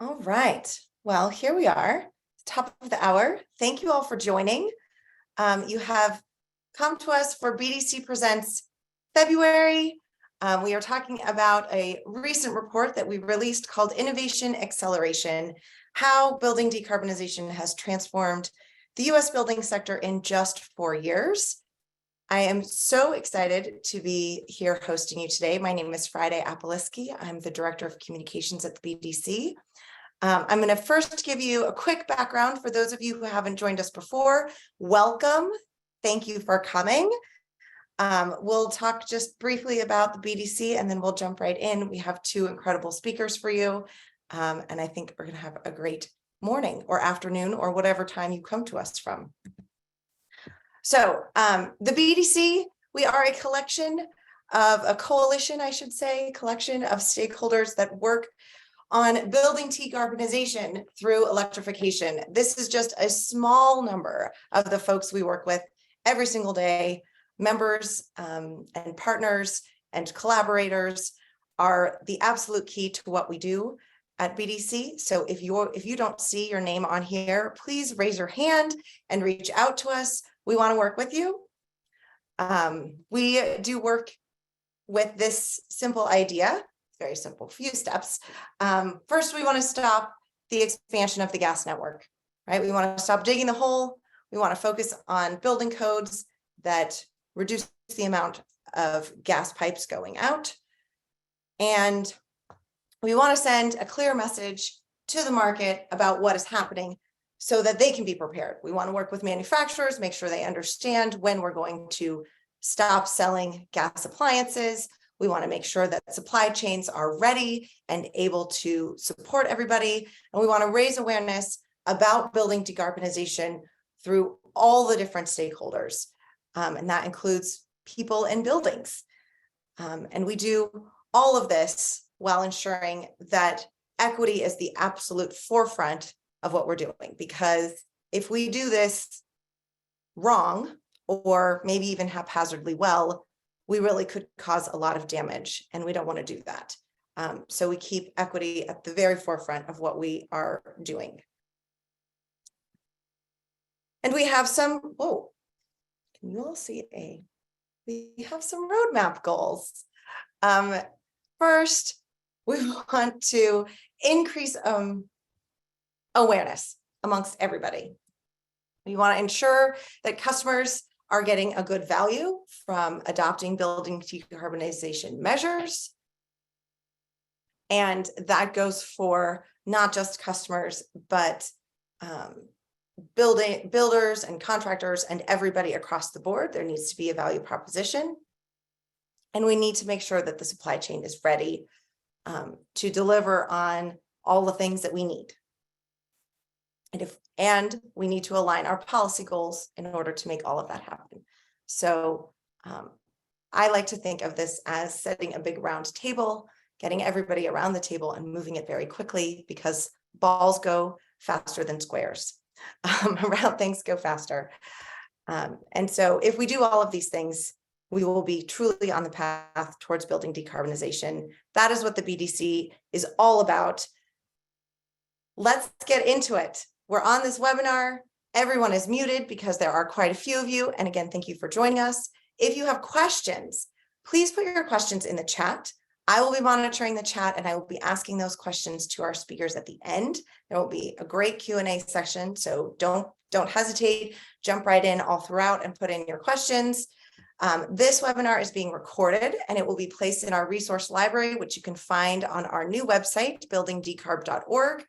All right. Well, here we are, top of the hour. Thank you all for joining. You have come to us for BDC Presents February. We are talking about a recent report that we released called Innovation Acceleration, How Building Decarbonization Has Transformed the U.S. Building Sector in Just 4 Years. I am so excited to be here hosting you today. My name is Friday Apoliski. I'm the Director of Communications at the BDC. I'm going to first give you a quick background for those of you who haven't joined us before. Welcome. Thank you for coming. We'll talk just briefly about the BDC and then we'll jump right in. We have two incredible speakers for you. And I think we're going to have a great morning or afternoon or whatever time you come to us from. So the BDC, we are a coalition, I should say, collection of stakeholders that work on building decarbonization through electrification. This is just a small number of the folks we work with every single day. Members and partners and collaborators are the absolute key to what we do at BDC. So if you don't see your name on here, please raise your hand and reach out to us. We want to work with you. We do work with this simple idea. Very simple, few steps. First, we want to stop the expansion of the gas network, right? We want to stop digging the hole. We want to focus on building codes that reduce the amount of gas pipes going out. And we want to send a clear message to the market about what is happening so that they can be prepared. We want to work with manufacturers, make sure they understand when we're going to stop selling gas appliances. We want to make sure that supply chains are ready and able to support everybody. And we want to raise awareness about building decarbonization through all the different stakeholders. And that includes people in buildings. And we do all of this while ensuring that equity is the absolute forefront of what we're doing. Because if we do this wrong, or maybe even haphazardly well, we really could cause a lot of damage, and we don't want to do that. So we keep equity at the very forefront of what we are doing. And we have some, can you all see we have some roadmap goals. First, we want to increase awareness amongst everybody. We want to ensure that customers are getting a good value from adopting building decarbonization measures. And that goes for not just customers, but builders and contractors and everybody across the board. There needs to be a value proposition. And we need to make sure that the supply chain is ready to deliver on all the things that we need. And we need to align our policy goals in order to make all of that happen. So I like to think of this as setting a big round table, getting everybody around the table and moving it very quickly, because balls go faster than squares. Round things go faster. And so if we do all of these things, we will be truly on the path towards building decarbonization. That is what the BDC is all about. Let's get into it. We're on this webinar. Everyone is muted because there are quite a few of you. And again, thank you for joining us. If you have questions, please put your questions in the chat. I will be monitoring the chat and I will be asking those questions to our speakers at the end. There will be a great Q&A section, so don't hesitate, jump right in all throughout and put in your questions. This webinar is being recorded and it will be placed in our resource library, which you can find on our new website, buildingdecarb.org.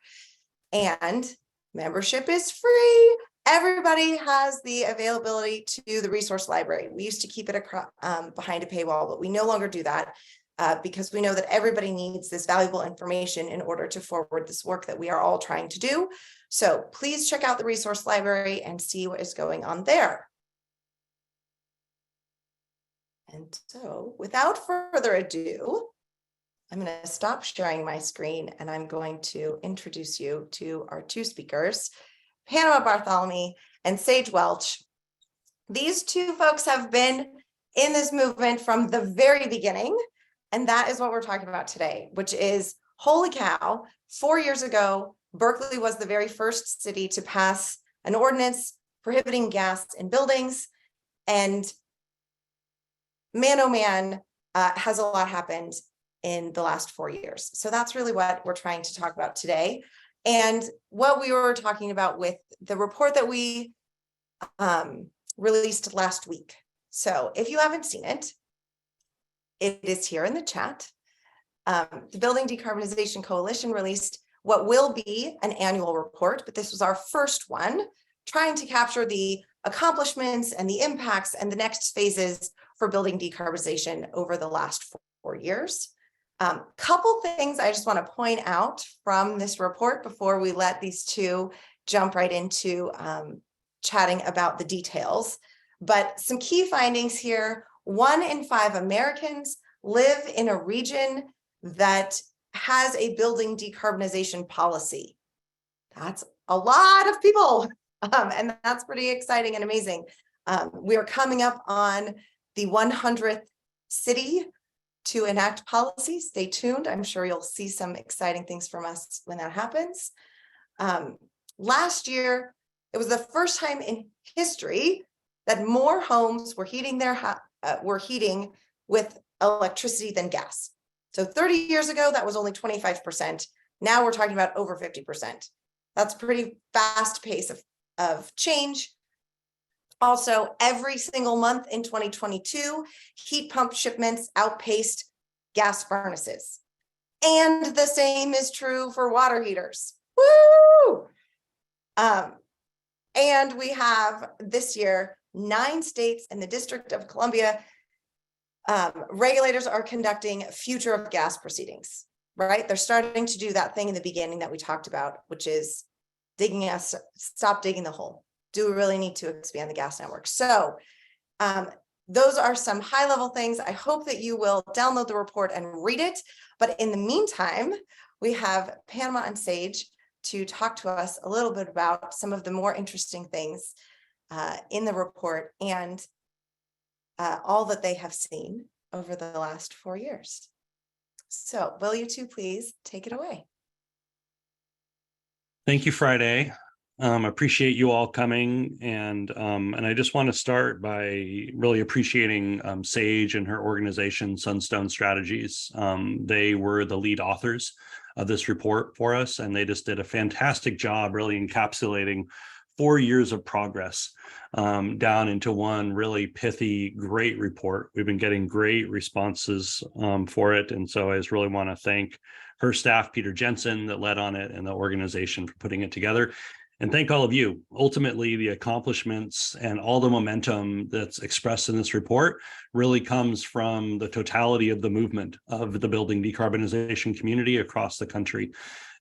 And membership is free. Everybody has the availability to the resource library. We used to keep it behind a paywall, but we no longer do that because we know that everybody needs this valuable information in order to forward this work that we are all trying to do. So please check out the resource library and see what is going on there. And so without further ado, I'm going to stop sharing my screen and I'm going to introduce you to our two speakers, Panama Bartholomew and Sage Welch. These two folks have been in this movement from the very beginning, and that is what we're talking about today, which is holy cow, 4 years ago, Berkeley was the very first city to pass an ordinance prohibiting gas in buildings. And man, oh man, has a lot happened in the last 4 years. So that's really what we're trying to talk about today. And what we were talking about with the report that we released last week. So if you haven't seen it, it is here in the chat. The Building Decarbonization Coalition released what will be an annual report, but this was our first one, trying to capture the accomplishments and the impacts and the next phases for building decarbonization over the last 4 years. Couple things I just want to point out from this report before we let these two jump right into chatting about the details. But some key findings here: 1 in 5 Americans live in a region that has a building decarbonization policy. That's a lot of people, and that's pretty exciting and amazing. We are coming up on the 100th city to enact policy. Stay tuned. I'm sure you'll see some exciting things from us when that happens. Last year, it was the first time in history that more homes were heating with electricity than gas. So 30 years ago, that was only 25%. Now we're talking about over 50%. That's a pretty fast pace of change. Also, every single month in 2022, heat pump shipments outpaced gas furnaces. And the same is true for water heaters. Woo! And we have this year 9 states and the District of Columbia. Regulators are conducting future of gas proceedings, right? They're starting to do that thing in the beginning that we talked about, which is stop digging the hole. Do we really need to expand the gas network? So those are some high level things. I hope that you will download the report and read it. But in the meantime, we have Panama and Sage to talk to us a little bit about some of the more interesting things in the report and all that they have seen over the last 4 years. So will you two please take it away? Thank you, Friday. Appreciate you all coming, and I just want to start by really appreciating Sage and her organization, Sunstone Strategies. They were the lead authors of this report for us, and they just did a fantastic job really encapsulating 4 years of progress down into one really pithy, great report. We've been getting great responses for it, and so I just really want to thank her staff, Peter Jensen, that led on it, and the organization for putting it together. And thank all of you. Ultimately, the accomplishments and all the momentum that's expressed in this report really comes from the totality of the movement of the building decarbonization community across the country.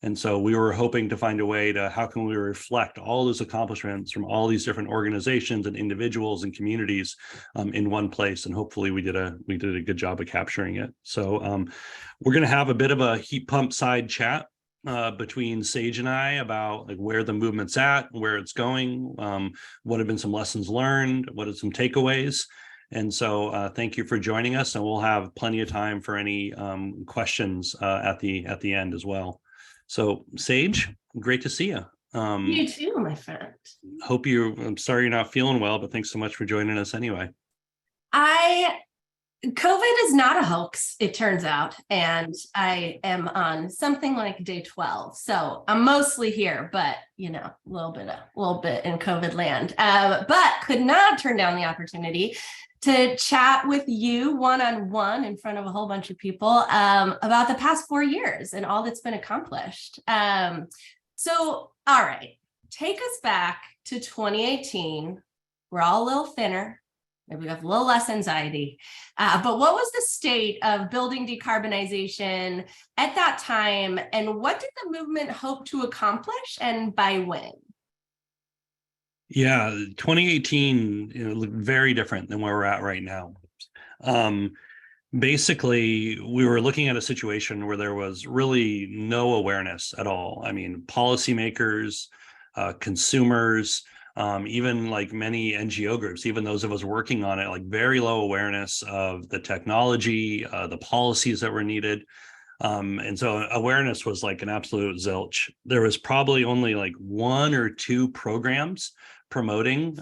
And so we were hoping to find a way to how can we reflect all those accomplishments from all these different organizations and individuals and communities in one place. And hopefully we did a good job of capturing it. So we're going to have a bit of a heat pump side chat between Sage and I about like where the movement's at, where it's going, what have been some lessons learned, what are some takeaways. And so thank you for joining us, and we'll have plenty of time for any questions at the end as well. So Sage, great to see you. You too, my friend. I'm sorry you're not feeling well, but thanks so much for joining us anyway. COVID is not a hoax, it turns out, and I am on something like day 12, so I'm mostly here, but you know, a little bit in COVID land, but could not turn down the opportunity to chat with you one-on-one in front of a whole bunch of people about the past 4 years and all that's been accomplished. So, all right, take us back to 2018. We're all a little thinner. Maybe we have a little less anxiety. But what was the state of building decarbonization at that time? And what did the movement hope to accomplish, and by when? Yeah, 2018 looked very different than where we're at right now. Basically, we were looking at a situation where there was really no awareness at all. I mean, policymakers, consumers, even like many NGO groups, even those of us working on it, like very low awareness of the technology, the policies that were needed. And so awareness was like an absolute zilch. There was probably only like 1 or 2 programs promoting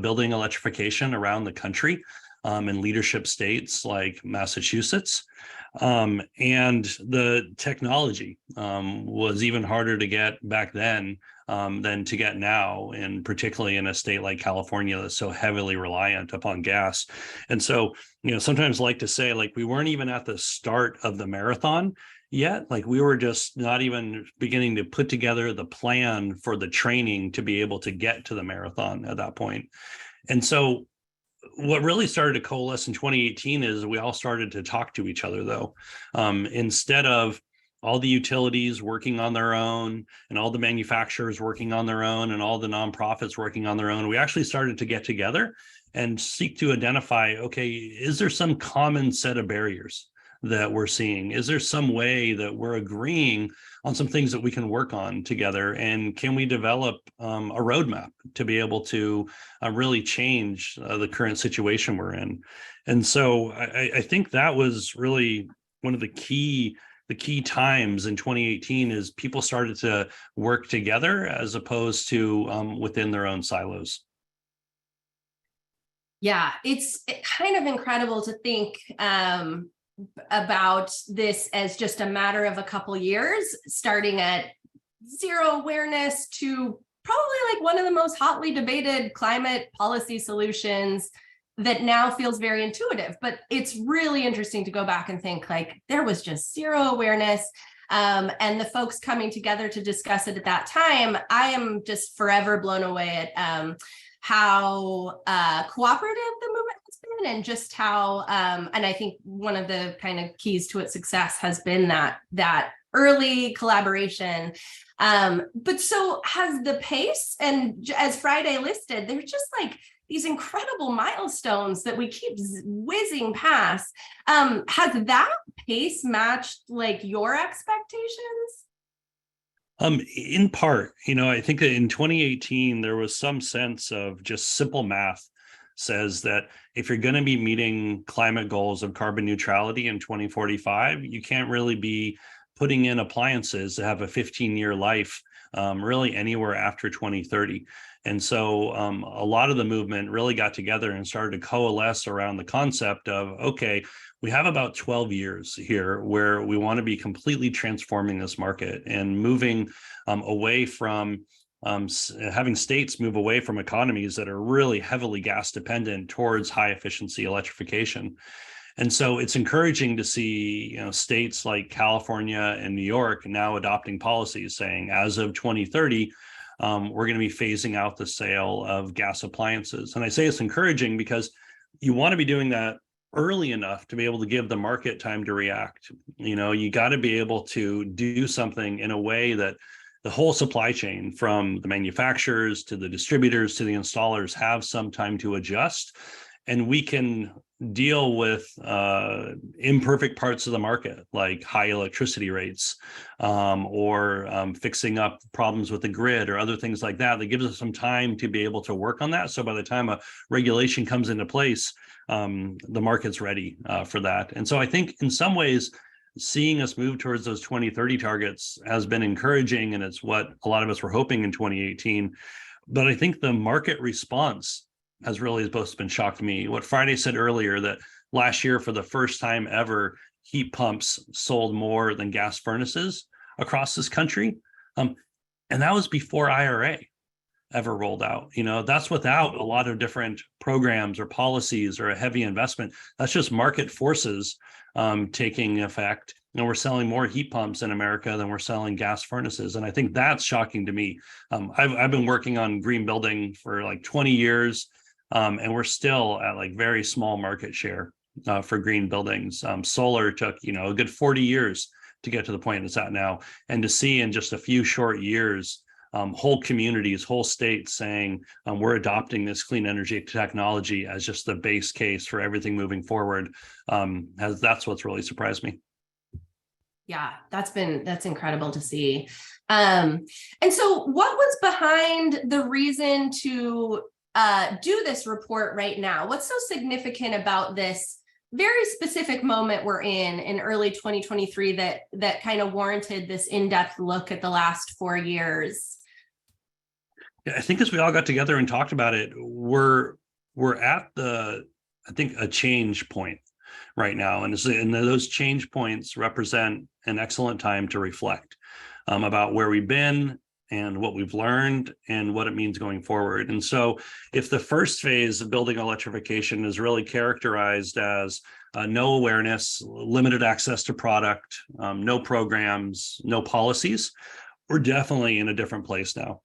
building electrification around the country in leadership states like Massachusetts. And the technology was even harder to get back then than to get now, and particularly in a state like California that's so heavily reliant upon gas. And so, sometimes like to say, like, we weren't even at the start of the marathon yet. Like, we were just not even beginning to put together the plan for the training to be able to get to the marathon at that point. And so what really started to coalesce in 2018 is we all started to talk to each other, though. Instead of all the utilities working on their own and all the manufacturers working on their own and all the nonprofits working on their own, we actually started to get together and seek to identify, okay, is there some common set of barriers that we're seeing? Is there some way that we're agreeing on some things that we can work on together? And can we develop a roadmap to be able to really change the current situation we're in? And so I think that was really one of the key times in 2018 is people started to work together as opposed to within their own silos. Yeah, it's kind of incredible to think about this as just a matter of a couple years, starting at zero awareness to probably like one of the most hotly debated climate policy solutions that now feels very intuitive. But it's really interesting to go back and think, like, there was just zero awareness. And the folks coming together to discuss it at that time, I am just forever blown away at how cooperative the movement has been, and just how, and I think one of the kind of keys to its success has been that early collaboration. But so has the pace, and as Friday listed, there's just like these incredible milestones that we keep whizzing past. Has that pace matched like your expectations? In part, I think that in 2018, there was some sense of just simple math says that if you're going to be meeting climate goals of carbon neutrality in 2045, you can't really be putting in appliances that have a 15-year life really anywhere after 2030. And so a lot of the movement really got together and started to coalesce around the concept of, okay, we have about 12 years here where we want to be completely transforming this market and moving away from having states move away from economies that are really heavily gas dependent towards high efficiency electrification. And so it's encouraging to see, states like California and New York now adopting policies saying, as of 2030, we're going to be phasing out the sale of gas appliances. And I say it's encouraging because you want to be doing that early enough to be able to give the market time to react. You got to be able to do something in a way that the whole supply chain, from the manufacturers to the distributors to the installers, have some time to adjust. And we can deal with imperfect parts of the market, like high electricity rates, or fixing up problems with the grid or other things like that. That gives us some time to be able to work on that. So by the time a regulation comes into place, the market's ready for that. And so I think in some ways, seeing us move towards those 2030 targets has been encouraging, and it's what a lot of us were hoping in 2018. But I think the market response has really both been shocked me. What Friday said earlier, that last year, for the first time ever, heat pumps sold more than gas furnaces across this country. And that was before IRA ever rolled out. That's without a lot of different programs or policies or a heavy investment. That's just market forces taking effect. And we're selling more heat pumps in America than we're selling gas furnaces. And I think that's shocking to me. I've been working on green building for like 20 years. And we're still at like very small market share for green buildings. Solar took, a good 40 years to get to the point it's at now. And to see in just a few short years, whole communities, whole states saying we're adopting this clean energy technology as just the base case for everything moving forward, that's what's really surprised me. Yeah, that's incredible to see. And so what was behind the reason to do this report right now? What's so significant about this very specific moment we're in early 2023 that kind of warranted this in-depth look at the last 4 years? Yeah, I think as we all got together and talked about it, we're at I think a change point right now, and those change points represent an excellent time to reflect about where we've been and what we've learned and what it means going forward. And so if the first phase of building electrification is really characterized as no awareness, limited access to product, no programs, no policies, we're definitely in a different place now.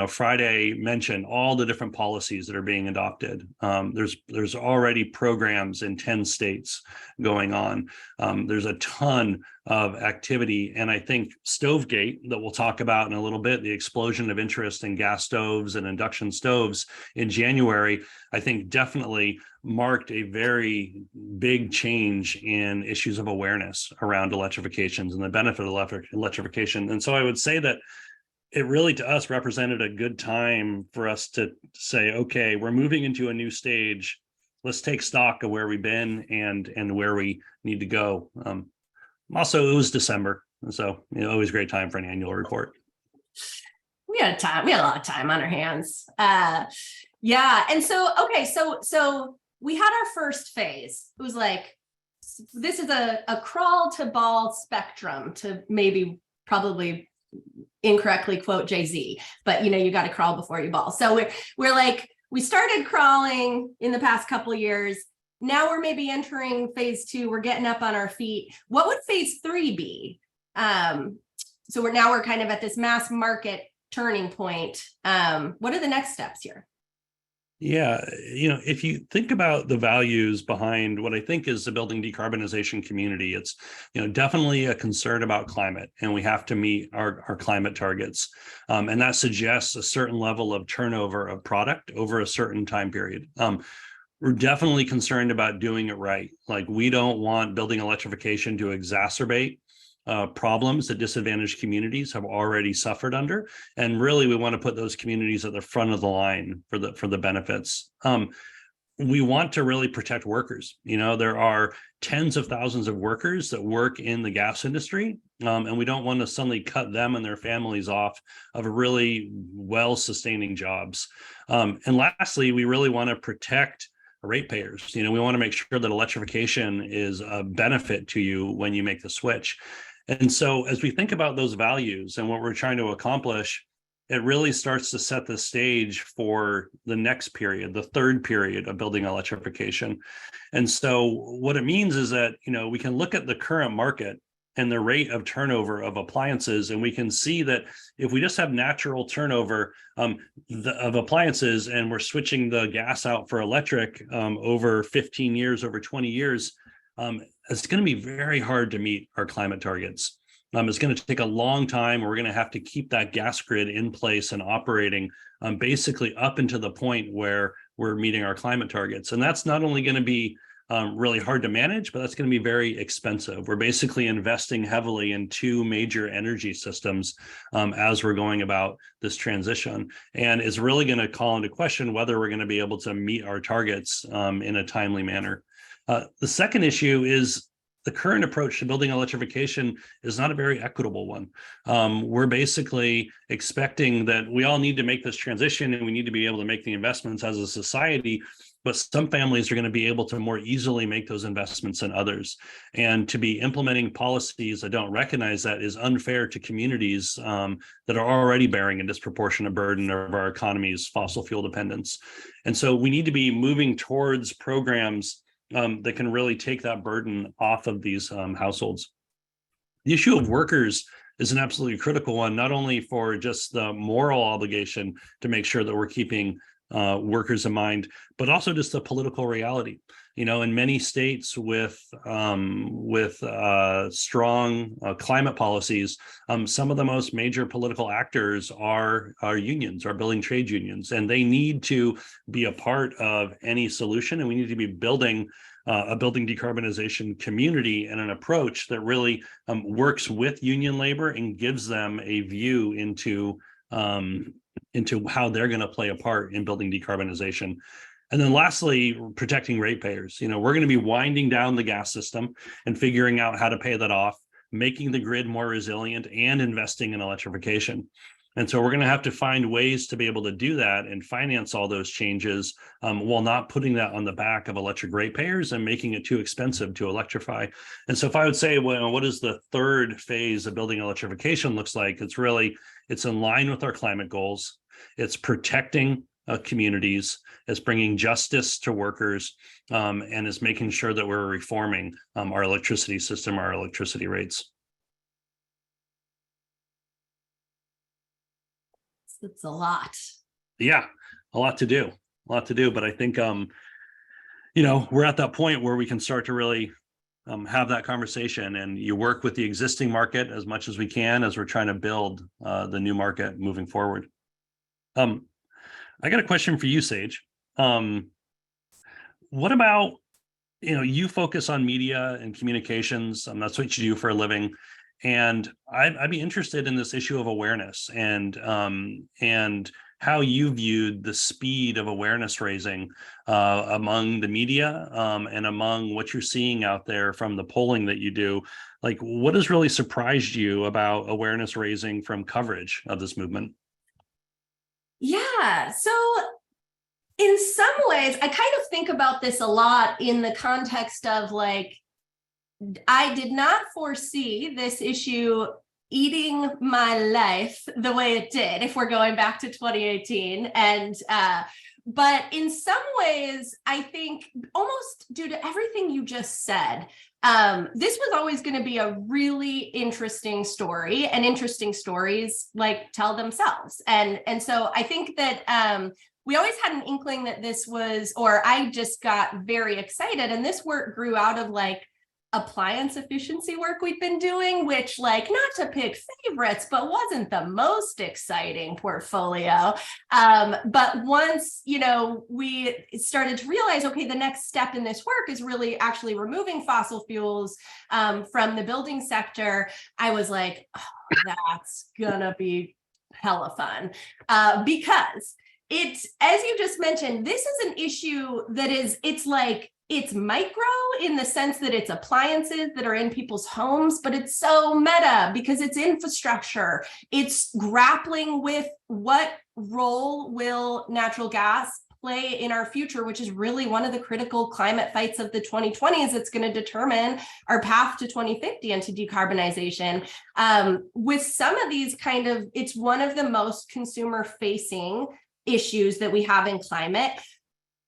Friday mentioned all the different policies that are being adopted. There's already programs in 10 states going on. There's a ton of activity. And I think Stovegate, that we'll talk about in a little bit, the explosion of interest in gas stoves and induction stoves in January, I think definitely marked a very big change in issues of awareness around electrifications and the benefit of electrification. And so I would say that it really, to us, represented a good time for us to say, okay, we're moving into a new stage. Let's take stock of where we've been and where we need to go. Also, it was December, so always a great time for an annual report. We had a lot of time on our hands. Yeah, and so okay, so we had our first phase. It was like, this is a crawl to ball spectrum, to maybe probably incorrectly quote Jay-Z, but you got to crawl before you ball. So we're like, we started crawling in the past couple of years. Now we're maybe entering phase 2. We're getting up on our feet. What would phase 3 be? So we're kind of at this mass market turning point. What are the next steps here? Yeah, if you think about the values behind what I think is the building decarbonization community, it's definitely a concern about climate, and we have to meet our climate targets. And that suggests a certain level of turnover of product over a certain time period. We're definitely concerned about doing it right. Like, we don't want building electrification to exacerbate problems that disadvantaged communities have already suffered under, and really we want to put those communities at the front of the line for the benefits. We want to really protect workers. There are tens of thousands of workers that work in the gas industry, and we don't want to suddenly cut them and their families off of really well-sustaining jobs. And lastly, we really want to protect ratepayers. We want to make sure that electrification is a benefit to you when you make the switch. And so as we think about those values and what we're trying to accomplish, it really starts to set the stage for the next period, the third period of building electrification. And so what it means is that, we can look at the current market and the rate of turnover of appliances, and we can see that if we just have natural turnover of appliances, and we're switching the gas out for electric over 15 years, over 20 years, it's going to be very hard to meet our climate targets. It's going to take a long time. We're going to have to keep that gas grid in place and operating basically up into the point where we're meeting our climate targets. And that's not only going to be really hard to manage, but that's going to be very expensive. We're basically investing heavily in 2 major energy systems as we're going about this transition. And it's really going to call into question whether we're going to be able to meet our targets in a timely manner. The second issue is the current approach to building electrification is not a very equitable one. We're basically expecting that we all need to make this transition, and we need to be able to make the investments as a society, but some families are going to be able to more easily make those investments than others. And to be implementing policies that don't recognize that is unfair to communities that are already bearing a disproportionate burden of our economy's fossil fuel dependence. And so we need to be moving towards programs that can really take that burden off of these households. The issue of workers is an absolutely critical one, not only for just the moral obligation to make sure that we're keeping workers in mind, but also just the political reality. In many states with strong climate policies, some of the most major political actors are unions, are building trade unions, and they need to be a part of any solution. And we need to be building a building decarbonization community and an approach that really works with union labor and gives them a view into how they're going to play a part in building decarbonization. And then lastly, protecting ratepayers. We're going to be winding down the gas system and figuring out how to pay that off, making the grid more resilient and investing in electrification. And so we're going to have to find ways to be able to do that and finance all those changes while not putting that on the back of electric ratepayers and making it too expensive to electrify. And so if I would say, well, what is the third phase of building electrification looks like? It's in line with our climate goals. It's protecting communities, it's bringing justice to workers, and is making sure that we're reforming our electricity system, our electricity rates. It's a lot. Yeah, a lot to do. But I think, we're at that point where we can start to really have that conversation, and you work with the existing market as much as we can as we're trying to build the new market moving forward. I got a question for you, Sage. What about, you focus on media and communications, that's what you do for a living. And I'd be interested in this issue of awareness and how you viewed the speed of awareness raising among the media and among what you're seeing out there from the polling that you do. Like, what has really surprised you about awareness raising from coverage of this movement? Yeah, so in some ways, I kind of think about this a lot in the context of like, I did not foresee this issue eating my life the way it did, if we're going back to 2018. But in some ways, I think almost due to everything you just said, this was always going to be a really interesting story, and interesting stories like tell themselves. And so I think that we always had an inkling that this was, or I just got very excited, and this work grew out of like appliance efficiency work we've been doing, which, like, not to pick favorites, but wasn't the most exciting portfolio. But once, we started to realize, okay, the next step in this work is really actually removing fossil fuels from the building sector, I was like, oh, that's gonna be hella fun. Because it's, as you just mentioned, this is an issue that it's micro in the sense that it's appliances that are in people's homes, but it's so meta because it's infrastructure. It's grappling with what role will natural gas play in our future, which is really one of the critical climate fights of the 2020s. It's going to determine our path to 2050 and to decarbonization. With some of these it's one of the most consumer facing issues that we have in climate.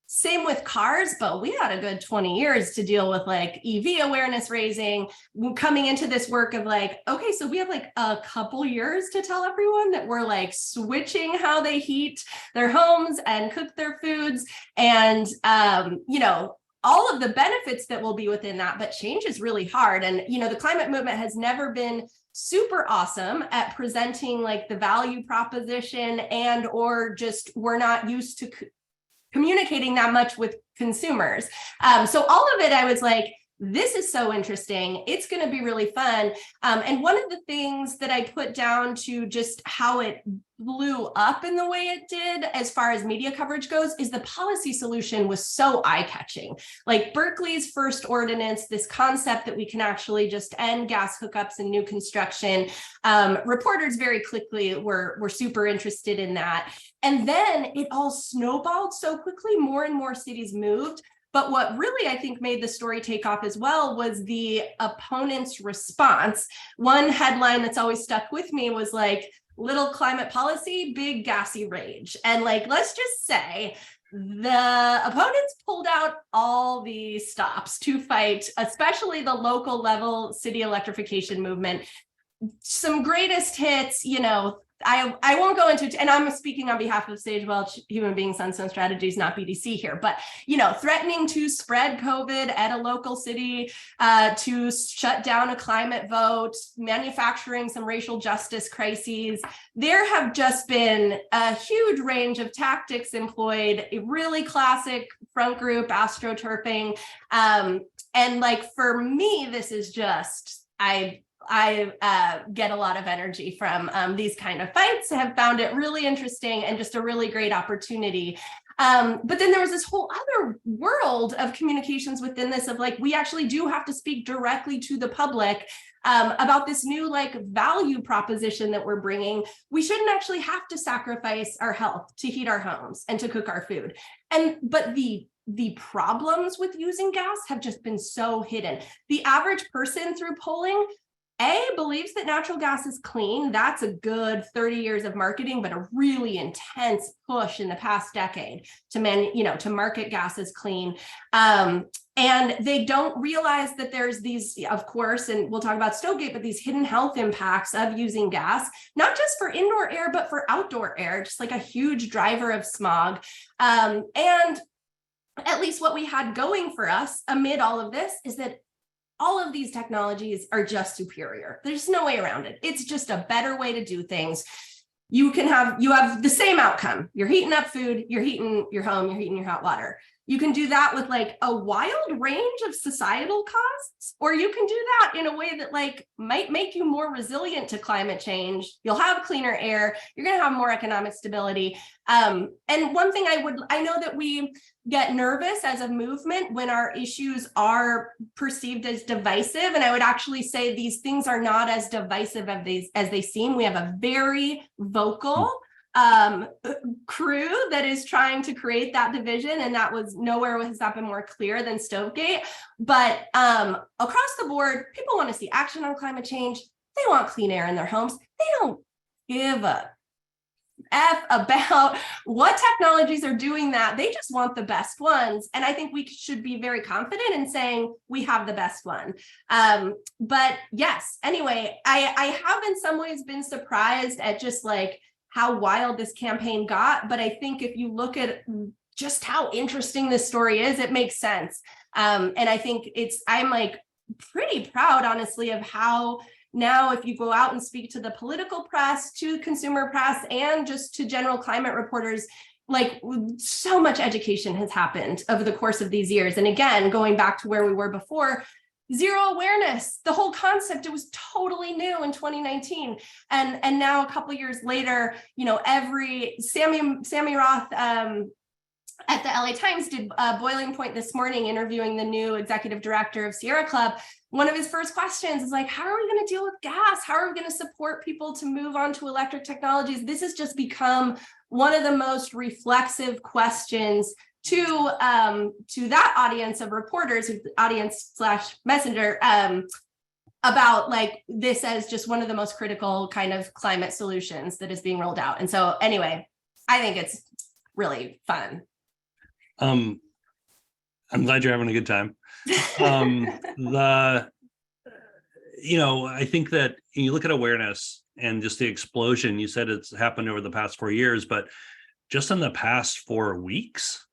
Same with cars, but we had a good 20 years to deal with like EV awareness raising, coming into this work of like, okay, so we have like a couple years to tell everyone that we're like switching how they heat their homes and cook their foods, and all of the benefits that will be within that. But change is really hard. And, the climate movement has never been super awesome at presenting like the value proposition, and or just we're not used to communicating that much with consumers. So all of it, I was like, this is so interesting. It's going to be really fun. And one of the things that I put down to just how it blew up in the way it did as far as media coverage goes is the policy solution was so eye-catching. Like Berkeley's first ordinance, this concept that we can actually just end gas hookups in new construction. Reporters very quickly were super interested in that. And then it all snowballed so quickly, more and more cities moved. But what really, I think, made the story take off as well was the opponents' response. One headline that's always stuck with me was like, little climate policy, big gassy rage. And like, let's just say the opponents pulled out all the stops to fight, especially the local level city electrification movement. Some greatest hits, I won't go into, and I'm speaking on behalf of Sage Welch, Human Being Sunstone Strategies, not BDC here, but, threatening to spread COVID at a local city, to shut down a climate vote, manufacturing some racial justice crises. There have just been a huge range of tactics employed, a really classic front group astroturfing. And like, for me, this is just, I get a lot of energy from these kind of fights, have found it really interesting and just a really great opportunity. But then there was this whole other world of communications within this of like, we actually do have to speak directly to the public about this new like value proposition that we're bringing. We shouldn't actually have to sacrifice our health to heat our homes and to cook our food. But the problems with using gas have just been so hidden. The average person through polling, believes that natural gas is clean. That's a good 30 years of marketing, but a really intense push in the past decade to market gas as clean. And they don't realize that there's these, of course, and we'll talk about Stovegate, but these hidden health impacts of using gas, not just for indoor air, but for outdoor air, just like a huge driver of smog. And at least what we had going for us amid all of this is that all of these technologies are just superior. There's no way around it. It's just a better way to do things. You have the same outcome. You're heating up food, you're heating your home, you're heating your hot water. You can do that with like a wild range of societal costs, or you can do that in a way that like might make you more resilient to climate change. You'll have cleaner air. You're going to have more economic stability. And one thing I know that we get nervous as a movement when our issues are perceived as divisive. And I would actually say these things are not as divisive as they seem. We have a very vocal crew that is trying to create that division, and that was nowhere has that been more clear than Stovegate. But across the board, people want to see action on climate change. They want clean air in their homes. They don't give a F about what technologies are doing that. They just want the best ones. And I think we should be very confident in saying we have the best one. But yes, anyway, I have in some ways been surprised at just like how wild this campaign got. But I think if you look at just how interesting this story is, it makes sense. And I think I'm like pretty proud, honestly, of how now if you go out and speak to the political press, to consumer press, and just to general climate reporters, like so much education has happened over the course of these years. And again, going back to where we were before, zero awareness, the whole concept, it was totally new in 2019. And now a couple of years later, every Sammy Roth at the LA Times did Boiling Point this morning, interviewing the new executive director of Sierra Club. One of his first questions is like, how are we going to deal with gas? How are we going to support people to move on to electric technologies? This has just become one of the most reflexive questions to that audience of reporters, audience/messenger, about like this as just one of the most critical kind of climate solutions that is being rolled out. And so anyway, I think it's really fun. I'm glad you're having a good time. I think that you look at awareness and just the explosion, you said it's happened over the past 4 years, but just in the past 4 weeks,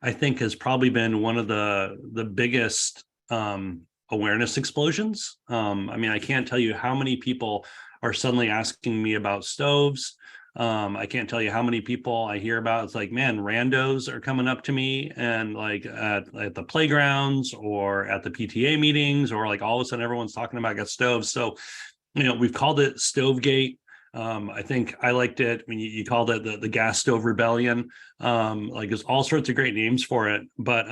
I think has probably been one of the biggest awareness explosions. I can't tell you how many people are suddenly asking me about stoves. I can't tell you how many people I hear about. It's like, man, randos are coming up to me and like at the playgrounds or at the PTA meetings, or like all of a sudden everyone's talking about gas stoves. So, we've called it Stovegate. I think I liked it when you called it the gas stove rebellion. Like there's all sorts of great names for it. But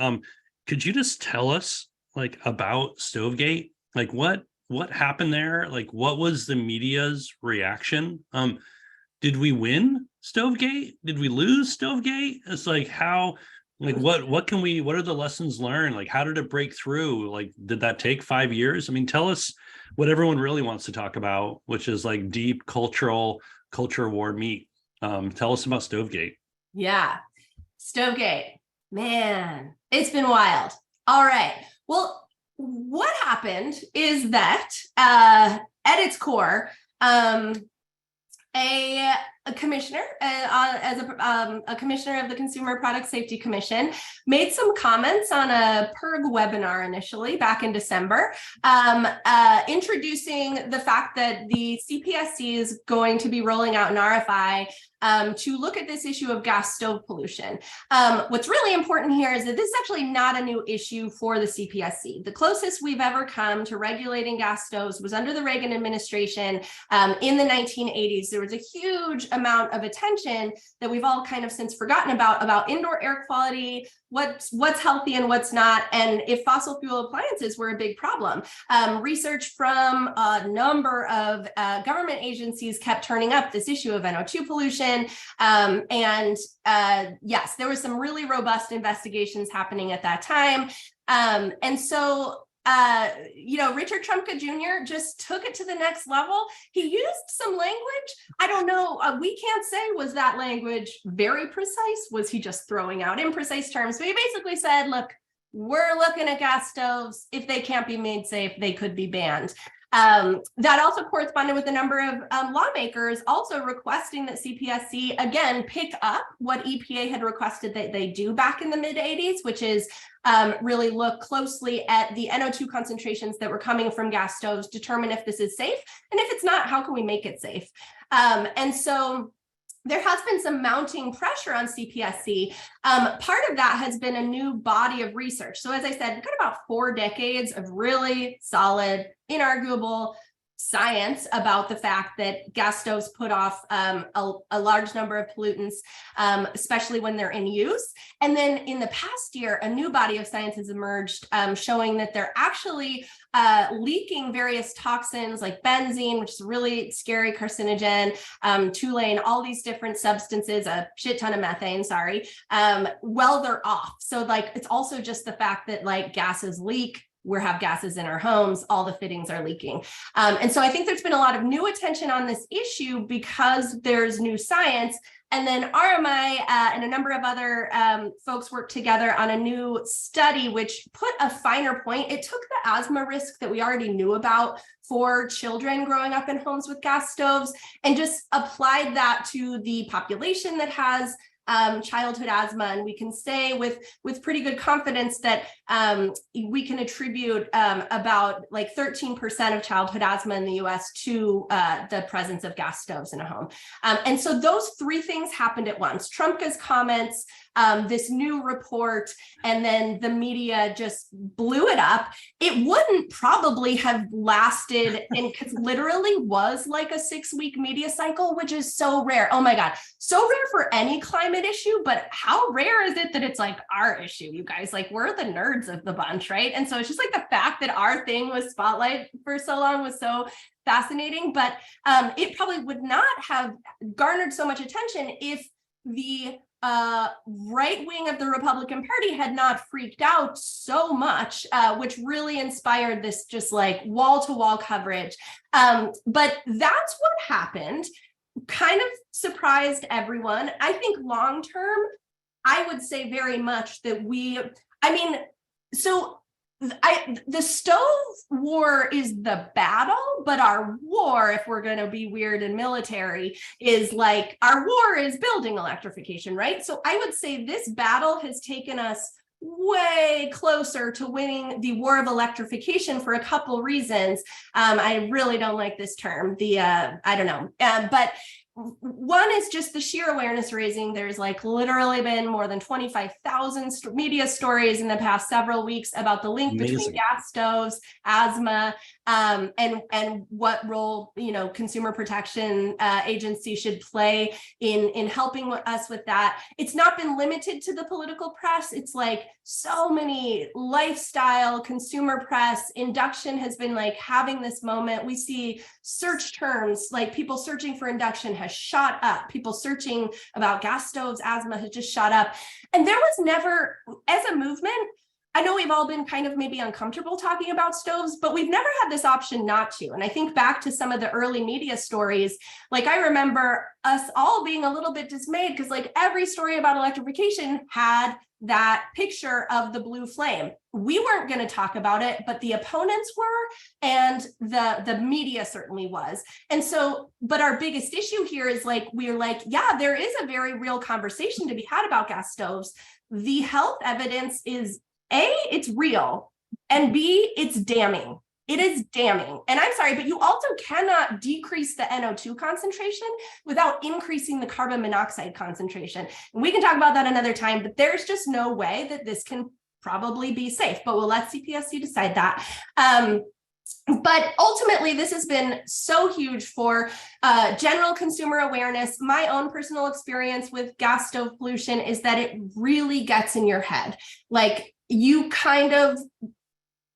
could you just tell us like about Stovegate? Like what happened there? Like what was the media's reaction? Did we win Stovegate? Did we lose Stovegate? It's like how, like what are the lessons learned? Like how did it break through? Like did that take 5 years? Tell us what everyone really wants to talk about, which is like deep culture war meat. Tell us about Stovegate. Yeah, Stovegate, man, it's been wild. All right. Well, what happened is that at its core, a commissioner, as a commissioner of the Consumer Product Safety Commission, made some comments on a PERG webinar initially back in December, introducing the fact that the CPSC is going to be rolling out an RFI to look at this issue of gas stove pollution. What's really important here is that this is actually not a new issue for the CPSC. The closest we've ever come to regulating gas stoves was under the Reagan administration in the 1980s. There was a huge amount of attention that we've all kind of since forgotten about indoor air quality, what's healthy and what's not, and if fossil fuel appliances were a big problem. Research from a number of government agencies kept turning up this issue of NO2 pollution. Yes, there was some really robust investigations happening at that time. Richard Trumka Jr. just took it to the next level. He used some language. I don't know. We can't say, was that language very precise? Was he just throwing out imprecise terms? But he basically said, look, we're looking at gas stoves. If they can't be made safe, they could be banned. That also corresponded with a number of lawmakers also requesting that CPSC again pick up what EPA had requested that they do back in the mid-'80s, which is really look closely at the NO2 concentrations that were coming from gas stoves, determine if this is safe, and if it's not, how can we make it safe? And so there has been some mounting pressure on CPSC. Part of that has been a new body of research. So as I said, we've got about 4 decades of really solid, inarguable science about the fact that gas stoves put off a large number of pollutants, especially when they're in use. And then in the past year, a new body of science has emerged showing that they're actually leaking various toxins like benzene, which is a really scary carcinogen, toluene, all these different substances, a shit ton of methane, while they're off. So like, it's also just the fact that like gases leak. We have gases in our homes, all the fittings are leaking. And so I think there's been a lot of new attention on this issue because there's new science. And then RMI and a number of other folks worked together on a new study, which put a finer point. It took the asthma risk that we already knew about for children growing up in homes with gas stoves and just applied that to the population that has childhood asthma, and we can say with pretty good confidence that we can attribute about like 13% of childhood asthma in the US to the presence of gas stoves in a home. And so those 3 things happened at once. Trumka's comments, this new report, and then the media just blew it up. It wouldn't probably have lasted, and because literally was like a 6-week media cycle, which is so rare. Oh my God, so rare for any climate issue, but how rare is it that it's like our issue, you guys? Like, we're the nerds of the bunch, right? And so it's just like the fact that our thing was spotlight for so long was so fascinating, but it probably would not have garnered so much attention if the right wing of the Republican Party had not freaked out so much, which really inspired this just like wall-to-wall coverage. But that's what happened. Kind of surprised everyone. I think long-term, I would say very much that the stove war is the battle, but our war, if we're going to be weird and military, is like our war is building electrification, right? So I would say this battle has taken us way closer to winning the war of electrification for a couple reasons. I really don't like this term, I don't know, but one is just the sheer awareness raising. There's like literally been more than 25,000 media stories in the past several weeks about the link between gas stoves, asthma, and what role, consumer protection agency should play in helping us with that. It's not been limited to the political press. It's like so many lifestyle consumer press. Induction has been like having this moment. We see search terms, like people searching for induction has shot up. People searching about gas stoves, asthma has just shot up. And there was never, as a movement, I know we've all been kind of maybe uncomfortable talking about stoves, but we've never had this option not to. And I think back to some of the early media stories, like I remember us all being a little bit dismayed because like every story about electrification had that picture of the blue flame. We weren't going to talk about it, but the opponents were, and the media certainly was. And so, but our biggest issue here is like, we're like, yeah, there is a very real conversation to be had about gas stoves. The health evidence is A, it's real, and B, it's damning. It is damning. And I'm sorry, but you also cannot decrease the NO2 concentration without increasing the carbon monoxide concentration. And we can talk about that another time, but there's just no way that this can probably be safe, but we'll let CPSC decide that. But ultimately, this has been so huge for general consumer awareness. My own personal experience with gas stove pollution is that it really gets in your head. Like you kind of,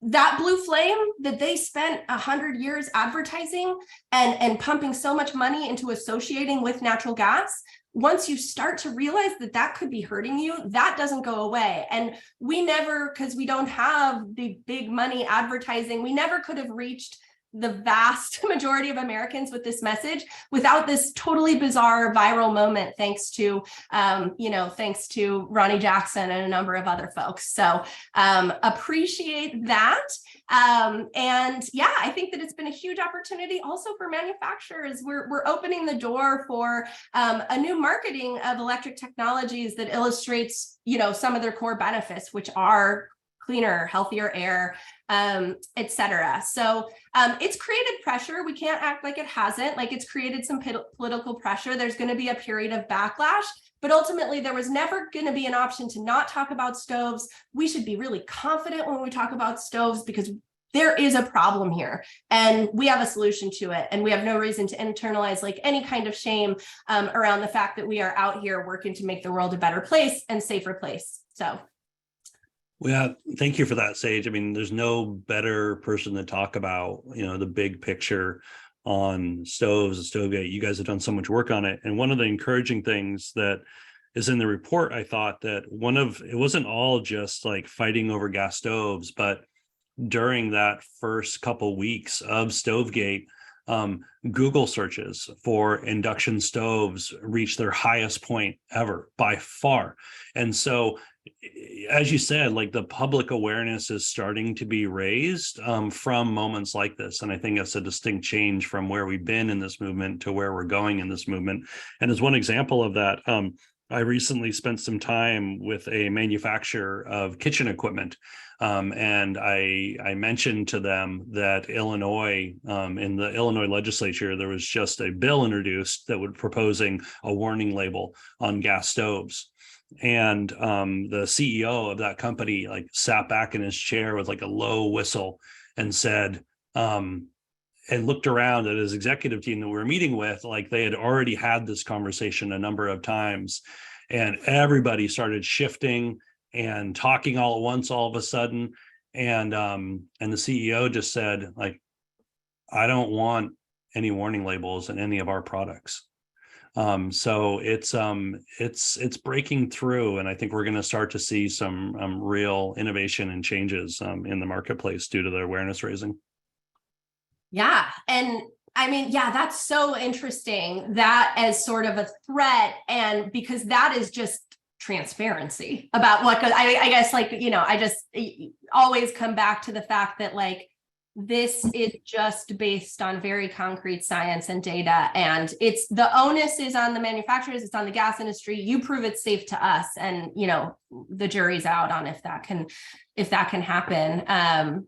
that blue flame that they spent 100 years advertising and pumping so much money into associating with natural gas, once you start to realize that that could be hurting you, that doesn't go away. And we never, because we don't have the big money advertising, we never could have reached the vast majority of Americans with this message without this totally bizarre viral moment, thanks to, thanks to Ronnie Jackson and a number of other folks. So appreciate that. And yeah, I think that it's been a huge opportunity also for manufacturers. We're opening the door for a new marketing of electric technologies that illustrates, some of their core benefits, which are cleaner, healthier air, et cetera. So it's created pressure. We can't act like it hasn't. Like it's created some political pressure. There's going to be a period of backlash, but ultimately there was never going to be an option to not talk about stoves. We should be really confident when we talk about stoves because there is a problem here and we have a solution to it. And we have no reason to internalize like any kind of shame around the fact that we are out here working to make the world a better place and safer place. So. Yeah, thank you for that, Sage. I mean, there's no better person to talk about, the big picture on stoves and Stovegate. You guys have done so much work on it. And one of the encouraging things that is in the report, I thought that it wasn't all just like fighting over gas stoves, but during that first couple weeks of Stovegate, Google searches for induction stoves reached their highest point ever by far. And so, as you said, like the public awareness is starting to be raised from moments like this. And I think it's a distinct change from where we've been in this movement to where we're going in this movement. And as one example of that, I recently spent some time with a manufacturer of kitchen equipment. And I mentioned to them that Illinois, in the Illinois legislature, there was just a bill introduced that would proposing a warning label on gas stoves. And the CEO of that company like sat back in his chair with like a low whistle and said, and looked around at his executive team that we were meeting with, like they had already had this conversation a number of times, and everybody started shifting and talking all at once all of a sudden. And the CEO just said, like, I don't want any warning labels in any of our products. So it's breaking through, and I think we're going to start to see some real innovation and changes in the marketplace due to the awareness raising. Yeah, and I mean, yeah, that's so interesting, that as sort of a threat, and because that is just transparency about what goes. I guess, like, I just always come back to the fact that like this is just based on very concrete science and data, and it's the onus is on the manufacturers, it's on the gas industry. You prove it's safe to us, and the jury's out on if that can happen.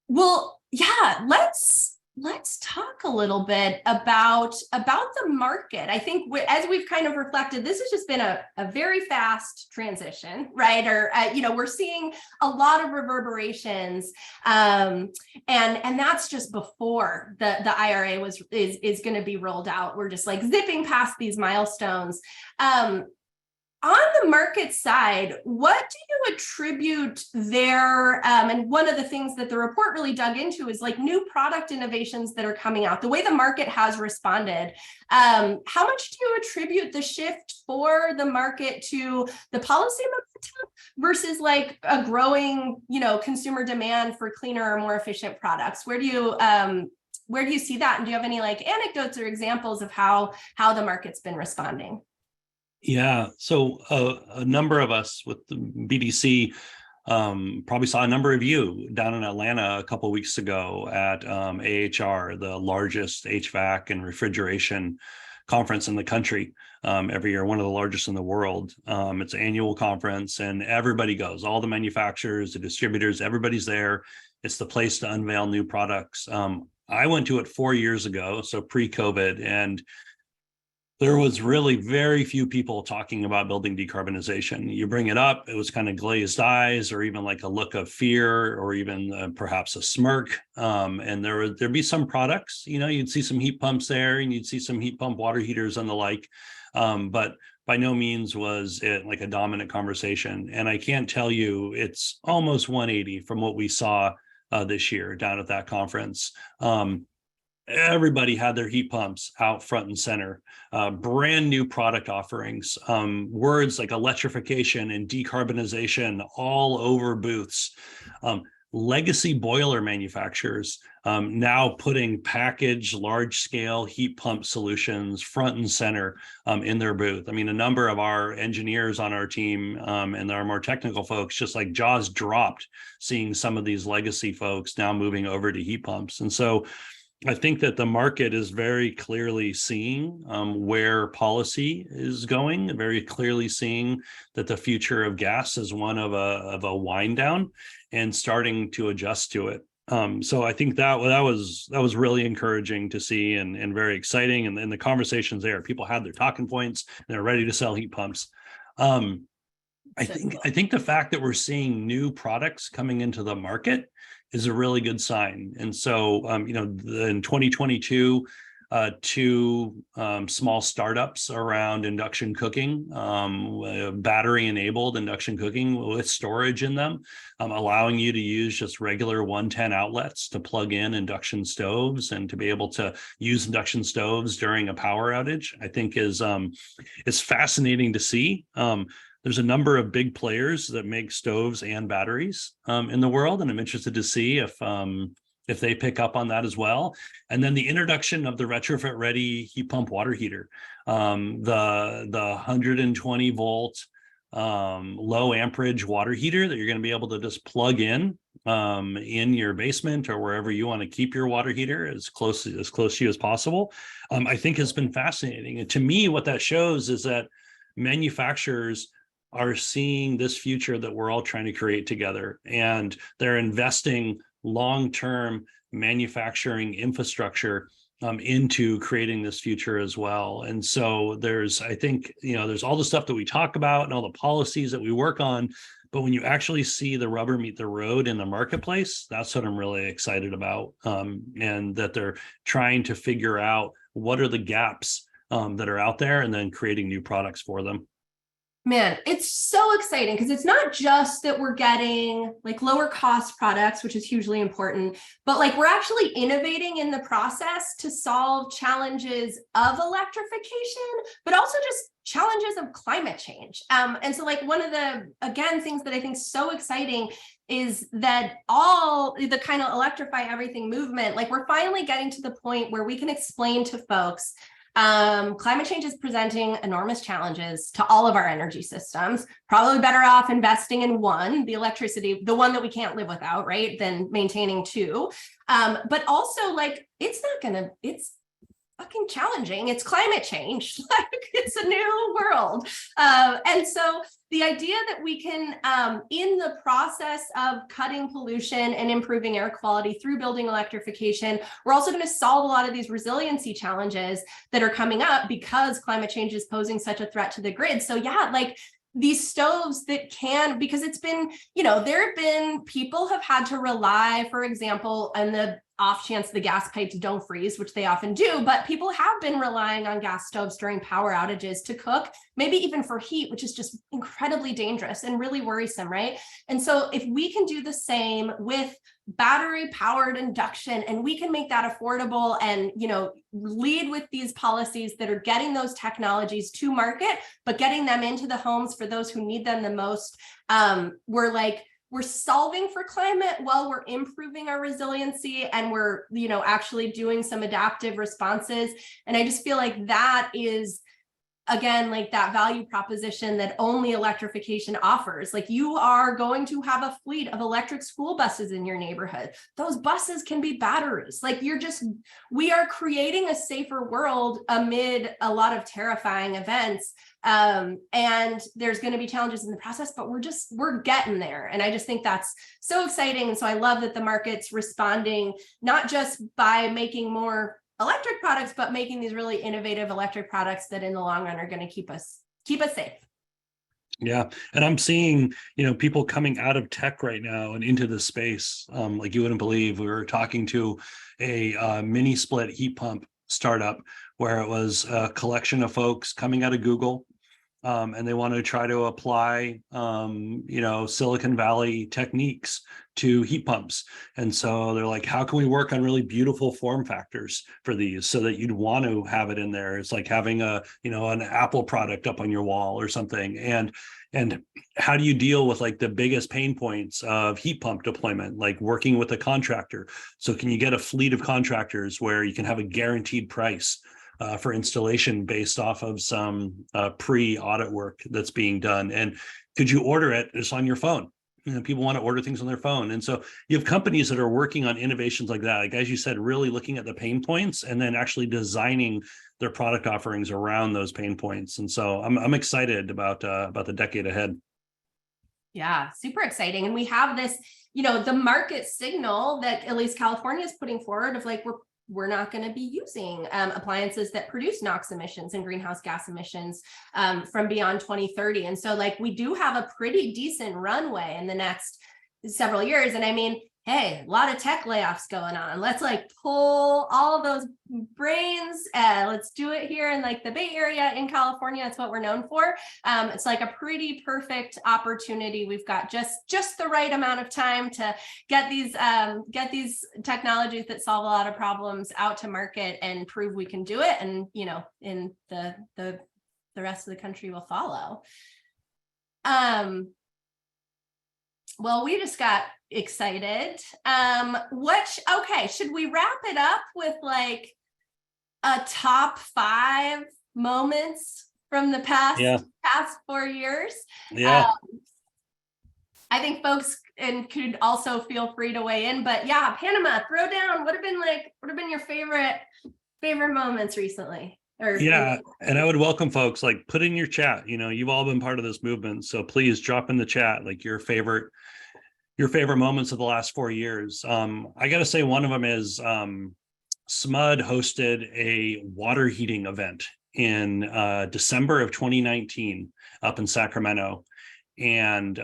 Well, yeah, let's talk a little bit about the market. I think as we've kind of reflected, this has just been a very fast transition, right? Or, we're seeing a lot of reverberations, and that's just before the IRA is going to be rolled out. We're just like zipping past these milestones. On the market side, what do you attribute there? And one of the things that the report really dug into is like new product innovations that are coming out, the way the market has responded. How much do you attribute the shift for the market to the policy momentum versus like a growing, consumer demand for cleaner or more efficient products? Where do you see that? And do you have any like anecdotes or examples of how the market's been responding? Yeah, so a number of us with the BDC probably saw a number of you down in Atlanta a couple of weeks ago at AHR, the largest HVAC and refrigeration conference in the country every year, one of the largest in the world. It's an annual conference, and everybody goes, all the manufacturers, the distributors, everybody's there. It's the place to unveil new products. I went to it 4 years ago, so pre-COVID, and There was really very few people talking about building decarbonization. You bring it up, it was kind of glazed eyes, or even like a look of fear, or even perhaps a smirk. And there'd be some products, you'd see some heat pumps there, and you'd see some heat pump water heaters and the like. But by no means was it like a dominant conversation. And I can't tell you, it's almost 180 from what we saw this year down at that conference. Everybody had their heat pumps out front and center, brand new product offerings, words like electrification and decarbonization all over booths. Legacy boiler manufacturers now putting packaged large scale heat pump solutions front and center in their booth. I mean, a number of our engineers on our team and our more technical folks, just like jaws dropped seeing some of these legacy folks now moving over to heat pumps. And so I think that the market is very clearly seeing where policy is going, very clearly seeing that the future of gas is one of a wind down, and starting to adjust to it. So I think that was really encouraging to see, and very exciting. And the conversations there, people had their talking points, they're ready to sell heat pumps. I think the fact that we're seeing new products coming into the market is a really good sign. And so, in 2022, two small startups around induction cooking, battery-enabled induction cooking with storage in them, allowing you to use just regular 110 outlets to plug in induction stoves and to be able to use induction stoves during a power outage, I think is fascinating to see. There's a number of big players that make stoves and batteries in the world, and I'm interested to see if they pick up on that as well. And then the introduction of the retrofit ready heat pump water heater, the 120 volt low amperage water heater that you're going to be able to just plug in your basement or wherever you want to keep your water heater as close to you as possible, I think has been fascinating. And to me, what that shows is that manufacturers are seeing this future that we're all trying to create together, and they're investing long-term manufacturing infrastructure into creating this future as well. And so there's all the stuff that we talk about and all the policies that we work on, but when you actually see the rubber meet the road in the marketplace, that's what I'm really excited about. And that they're trying to figure out what are the gaps that are out there, and then creating new products for them. Man, it's so exciting because it's not just that we're getting like lower cost products, which is hugely important, but like we're actually innovating in the process to solve challenges of electrification, but also just challenges of climate change. And so like one of the, again, things that I think is so exciting is that all the kind of electrify everything movement, like we're finally getting to the point where we can explain to folks climate change is presenting enormous challenges to all of our energy systems. Probably better off investing in one, the electricity, the one that we can't live without, right, than maintaining two. But also, like, it's fucking challenging. It's climate change. Like, it's a new world. And so the idea that we can, in the process of cutting pollution and improving air quality through building electrification, we're also going to solve a lot of these resiliency challenges that are coming up because climate change is posing such a threat to the grid. So yeah, like these stoves that can, because it's been, there have been people have had to rely, for example, on the off chance the gas pipes don't freeze, which they often do, but people have been relying on gas stoves during power outages to cook, maybe even for heat, which is just incredibly dangerous and really worrisome, right? And so if we can do the same with battery powered induction, and we can make that affordable and, lead with these policies that are getting those technologies to market, but getting them into the homes for those who need them the most, we're solving for climate while we're improving our resiliency, and we're, actually doing some adaptive responses. And I just feel like that is, again, like that value proposition that only electrification offers. Like, you are going to have a fleet of electric school buses in your neighborhood. Those buses can be batteries. Like, we are creating a safer world amid a lot of terrifying events. And there's going to be challenges in the process, but we're getting there. And I just think that's so exciting. And so I love that the market's responding, not just by making more electric products, but making these really innovative electric products that in the long run are going to keep us safe. Yeah. And I'm seeing, people coming out of tech right now and into the space. Like you wouldn't believe. We were talking to a mini split heat pump startup where it was a collection of folks coming out of Google. And they want to try to apply, Silicon Valley techniques to heat pumps. And so they're like, how can we work on really beautiful form factors for these so that you'd want to have it in there? It's like having an Apple product up on your wall or something. And how do you deal with like the biggest pain points of heat pump deployment, like working with a contractor? So can you get a fleet of contractors where you can have a guaranteed price for installation based off of some pre-audit work that's being done? And could you order it just on your phone? People want to order things on their phone. And so you have companies that are working on innovations like that. Like, as you said, really looking at the pain points and then actually designing their product offerings around those pain points. And so I'm excited about the decade ahead. Yeah, super exciting. And we have this, the market signal that at least California is putting forward of like, we're not going to be using appliances that produce NOx emissions and greenhouse gas emissions from beyond 2030. And so like we do have a pretty decent runway in the next several years. And I mean, hey, a lot of tech layoffs going on. Let's like pull all those brains. Let's do it here in like the Bay Area in California. That's what we're known for. It's like a pretty perfect opportunity. We've got just the right amount of time to get these technologies that solve a lot of problems out to market and prove we can do it. And in the rest of the country will follow. Well, we just got excited. Should we wrap it up with like a top 5 moments from the past 4 years? Yeah. I think folks could also feel free to weigh in, but yeah, Panama, throw down what have been your favorite moments recently? And I would welcome folks, like, put in your chat, you've all been part of this movement, so please drop in the chat like your favorite moments of the last 4 years. I gotta say one of them is SMUD hosted a water heating event in December of 2019 up in Sacramento, and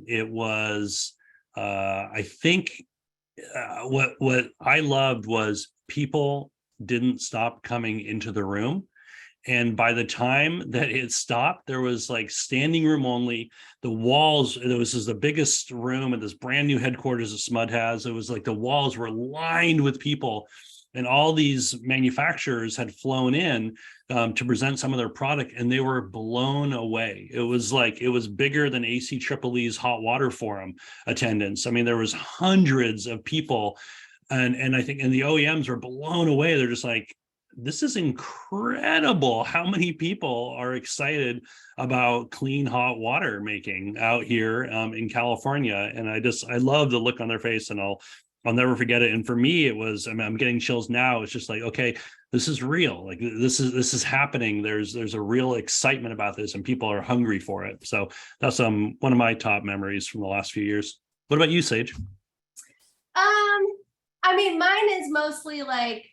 it was I think what I loved was people didn't stop coming into the room. And by the time that it stopped, there was like standing room only. The walls, this is the biggest room at this brand new headquarters that SMUD has. It was like the walls were lined with people, and all these manufacturers had flown in to present some of their product, and they were blown away. It was bigger than ACEEE's Hot Water Forum attendance. I mean, there was hundreds of people. And I think, and the OEMs were blown away. They're just like, this is incredible how many people are excited about clean hot water making out here in California. And I love the look on their face, and I'll never forget it. And for me, it was, I'm getting chills now. It's just like, okay, this is real. Like this is happening. There's a real excitement about this, and people are hungry for it. So that's one of my top memories from the last few years. What about you, Sage? I mean, mine is mostly like,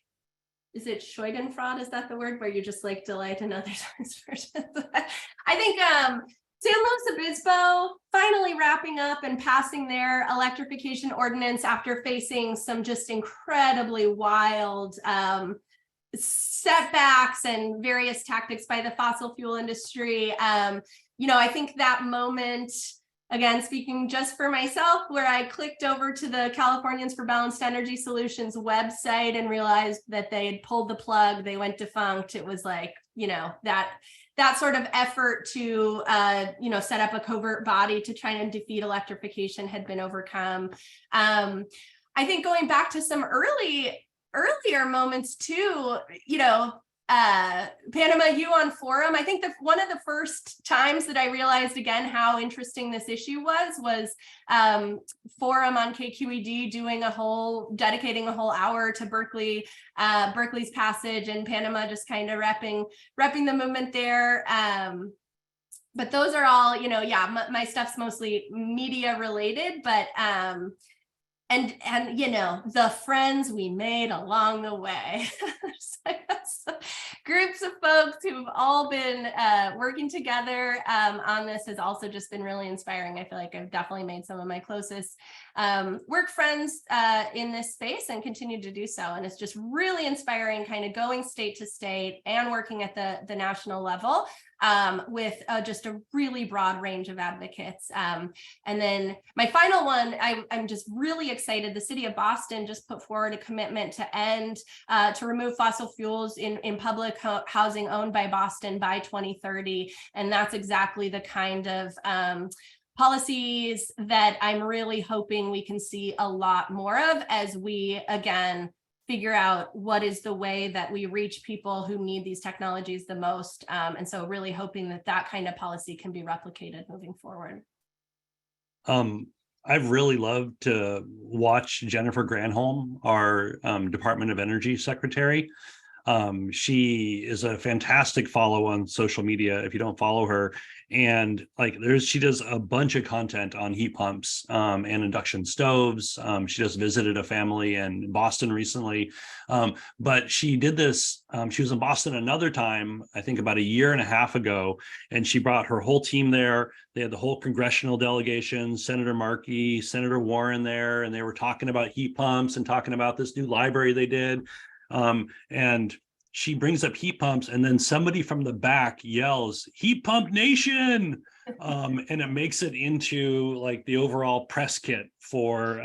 is it Schadenfreude? Is that the word where you just like delight in others' misfortunes? I think San Luis Obispo finally wrapping up and passing their electrification ordinance after facing some just incredibly wild setbacks and various tactics by the fossil fuel industry. I think that moment, again, speaking just for myself, where I clicked over to the Californians for Balanced Energy Solutions website and realized that they had pulled the plug, they went defunct. It was like, that sort of effort to, set up a covert body to try and defeat electrification had been overcome. I think going back to some earlier moments too, Panama, you on forum. I think one of the first times that I realized again how interesting this issue was forum on KQED dedicating a whole hour to Berkeley's passage, and Panama just kind of repping the movement there. But those are all, my stuff's mostly media related, but and you know, the friends we made along the way. Groups of folks who've all been working together on this has also just been really inspiring. I feel like I've definitely made some of my closest work friends in this space and continue to do so. And it's just really inspiring, kind of going state to state and working at the national level with just a really broad range of advocates. And then my final one, I'm just really excited. The city of Boston just put forward a commitment to remove fossil fuels in public housing owned by Boston by 2030. And that's exactly the kind of policies that I'm really hoping we can see a lot more of as we, again, figure out what is the way that we reach people who need these technologies the most. And so really hoping that that kind of policy can be replicated moving forward. I've really loved to watch Jennifer Granholm, our Department of Energy Secretary. She is a fantastic follow on social media if you don't follow her. And like she does a bunch of content on heat pumps and induction stoves. She just visited a family in Boston recently. But she did this, she was in Boston another time, I think about a year and a half ago, and she brought her whole team there. They had the whole congressional delegation, Senator Markey, Senator Warren there, and they were talking about heat pumps and talking about this new library they did. And she brings up heat pumps, and then somebody from the back yells, "Heat Pump Nation!" And it makes it into like the overall press kit for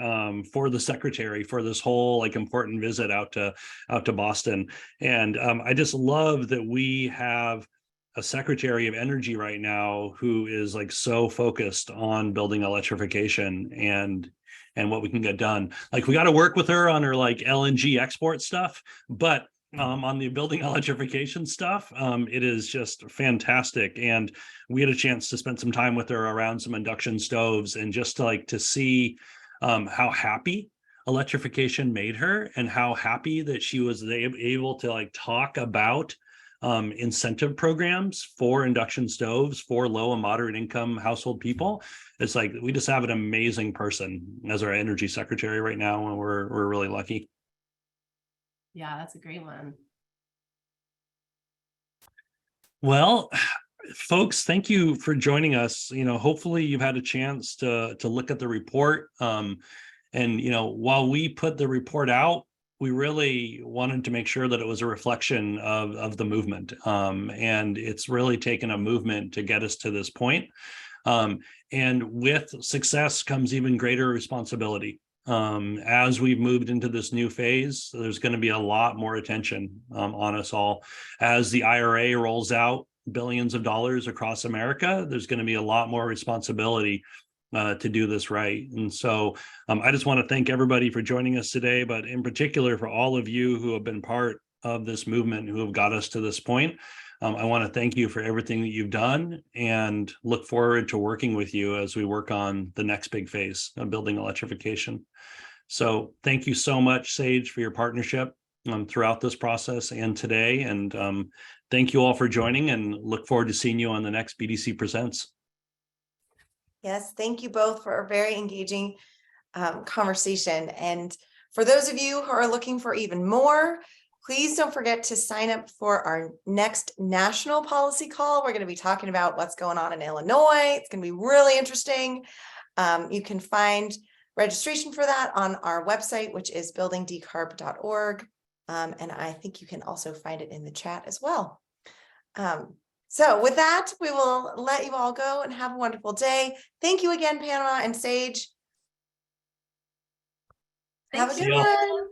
the secretary for this whole like important visit out to Boston. And I just love that we have a Secretary of Energy right now who is like so focused on building electrification and what we can get done. Like we got to work with her on her like LNG export stuff, but on the building electrification stuff, it is just fantastic. And we had a chance to spend some time with her around some induction stoves and just to see how happy electrification made her and how happy that she was able to like talk about incentive programs for induction stoves for low and moderate income household people. It's like we just have an amazing person as our energy secretary right now, and we're really lucky. Yeah, that's a great one. Well, folks, thank you for joining us. You know, hopefully you've had a chance to look at the report. And you know, while we put the report out, we really wanted to make sure that it was a reflection of the movement. And it's really taken a movement to get us to this point. And with success comes even greater responsibility. As we've moved into this new phase, there's going to be a lot more attention on us all. As the IRA rolls out billions of dollars across America, there's going to be a lot more responsibility to do this right. And so I just want to thank everybody for joining us today, but in particular for all of you who have been part of this movement, who have got us to this point. I want to thank you for everything that you've done and look forward to working with you as we work on the next big phase of building electrification. So thank you so much, Sage, for your partnership throughout this process and today. And thank you all for joining, and look forward to seeing you on the next BDC Presents. Yes, thank you both for a very engaging conversation. And for those of you who are looking for even more, please don't forget to sign up for our next national policy call. We're going to be talking about what's going on in Illinois. It's going to be really interesting. You can find registration for that on our website, which is buildingdecarb.org. And I think you can also find it in the chat as well. So with that, we will let you all go and have a wonderful day. Thank you again, Panama and Sage. Have a good one.